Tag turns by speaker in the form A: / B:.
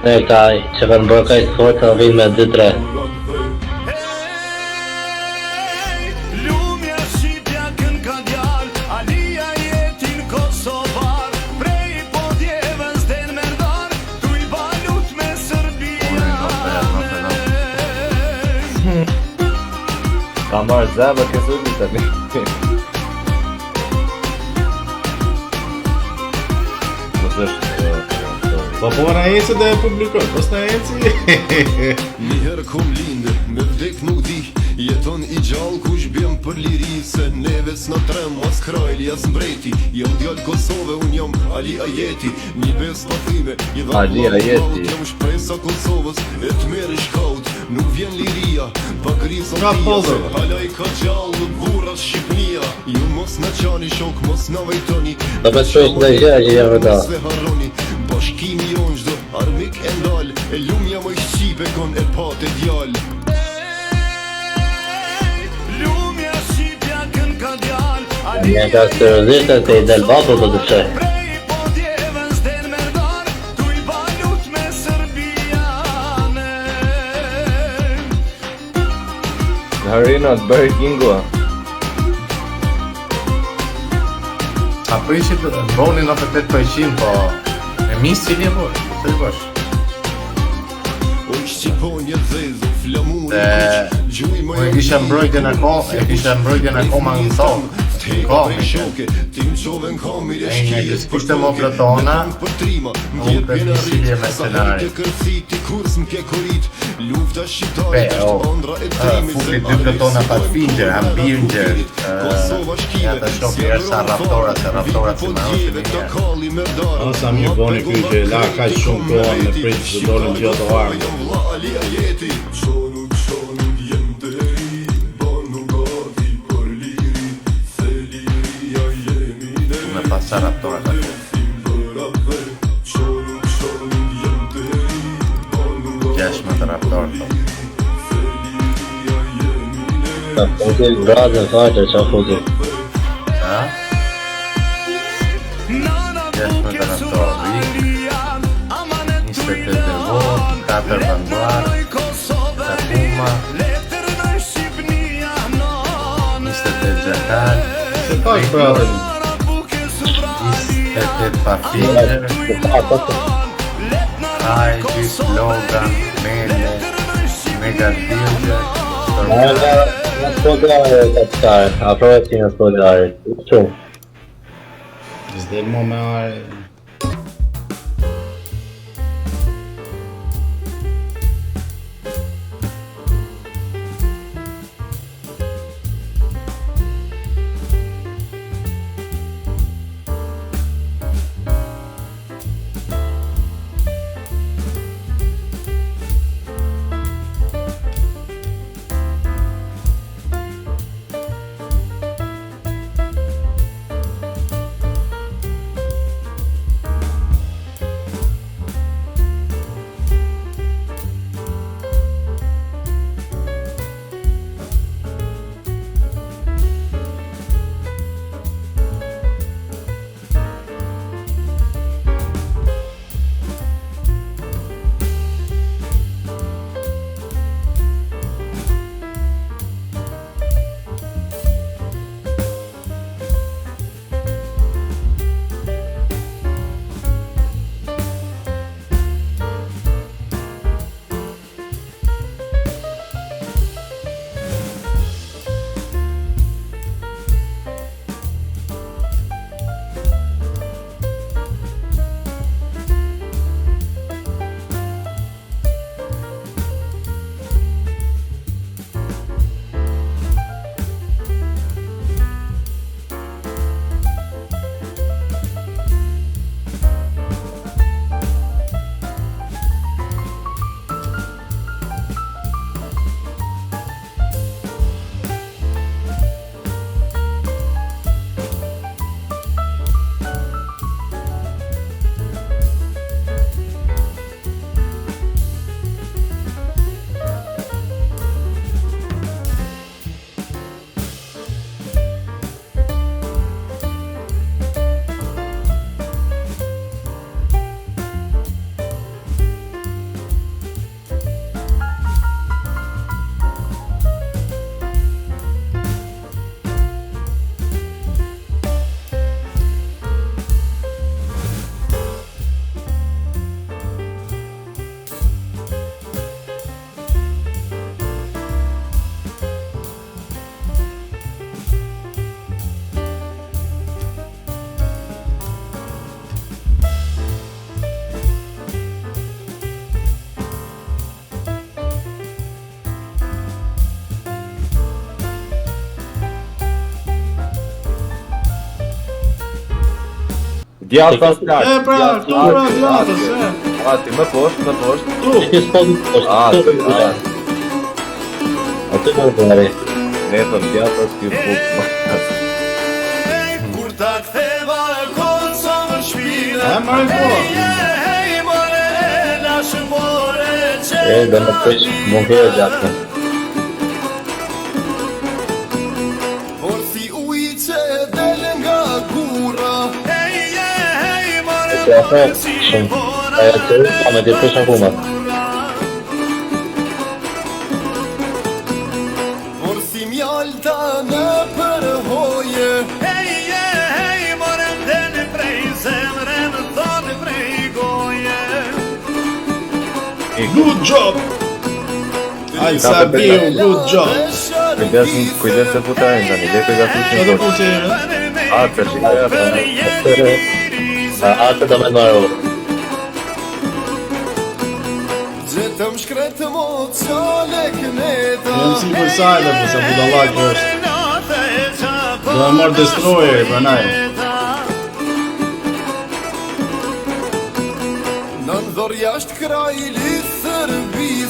A: Ne kaj që kanë bërë kaj të fortë në vinë me 2-3.
B: Ka marrë zeba kësë një të një.
C: Po na eci dhe e publikoj, pos na eci.
D: Njëherë kom lindë, me vdek nuk di. Jeton I gjallë kush bjem për liri. Se neve s'na trem, as krajli, as mbreti. Jëm djallë Kosove, unë jam Ali Ajeti. Një bes patime, I dha
B: Ali Ajeti.
D: Jam shpresa Kosovës, e t'meri shkaut. Nuk vjen liria, pa grizon
C: Ka
D: tia.
C: pozë.
D: Halaj ka gjallë, burras Shqipnia. Ju mos në qani shok, mos në vejtoni.
A: Do me shpejt në gjë që jam vëda.
D: Bashkimi jonë gjdo armik e ndal. E lumja më I shqipe kon e pate djall. Lumja shqipja kën ka djall.
A: Një ka seriozisht se I del batu të të shë.
B: Në harina të bërë Kingua.
C: A prishit boni 98%, po e misë cili e bërë, të I bësh.
D: Unë shqiponje dhezu, flamur I
C: Dhe unë e kisha mbrojtjen akoma në tokë. Komi
D: shoke, tim qove në kamir e
C: E
D: shkije.
C: një kështë më plotona, unë për një silje me scenari.
D: Kërthiti kurs m'ke korit, lufta shqiptare
C: Be, fulli 2 plotona Pathfinder, Hamburger, ja të shofi është sa raptorat, se raptorat si më është një.
E: Sa mirë boni ky që la ka shumë kohë me pritë që dolin gjatë armë.
C: Me pasa raptorat atë. Gjashme të raptorat të.
A: Ta futil grazën faqe që futil.
C: Ha? Gjashme të raptorat. 28 vot, 4 banduar, Takuma, 28 Gjakal,
E: Se pa është pra dhe
C: 28 Pathfinder, Aegis, Logan, Mele, Mega Dilger,
A: Në spodare të të kaj, afrohet si në spodare. Shumë.
E: s'del mo me are.
B: Djathtas
E: E
B: lart.
E: pra, këtu pra djatës, e.
B: Ati, më poshtë, më poshtë.
E: Tu.
A: Ti s'podi poshtë. Aty në vëre.
B: Ne thëm djathtas kjo fut.
D: Kur ta ktheva Kosovën shpina.
E: E marrë po.
D: Hey, more, lash more,
A: E, do në pësh mund kërë gjatë.
D: por si ujë që del nga gura. Hey, more,
A: Se ato shumë. E të pa me të pësh akuma.
D: por si mjalta në përhoje. Hey, more, del prej zemrën, thot prej goje.
E: Good job. Ai Sabiu, good job.
B: Kujdes se futajnë tani, le të gatusin.
E: Çfarë do futi?
B: Atë, shikoj
A: Atë do me marrë.
D: Gjetëm shkret mo qale këneta.
E: Jam si për sajle, për sa budallak që është. Do e marrë destroyer, pranaj.
D: Në ndhor jashtë kraj li Serbia.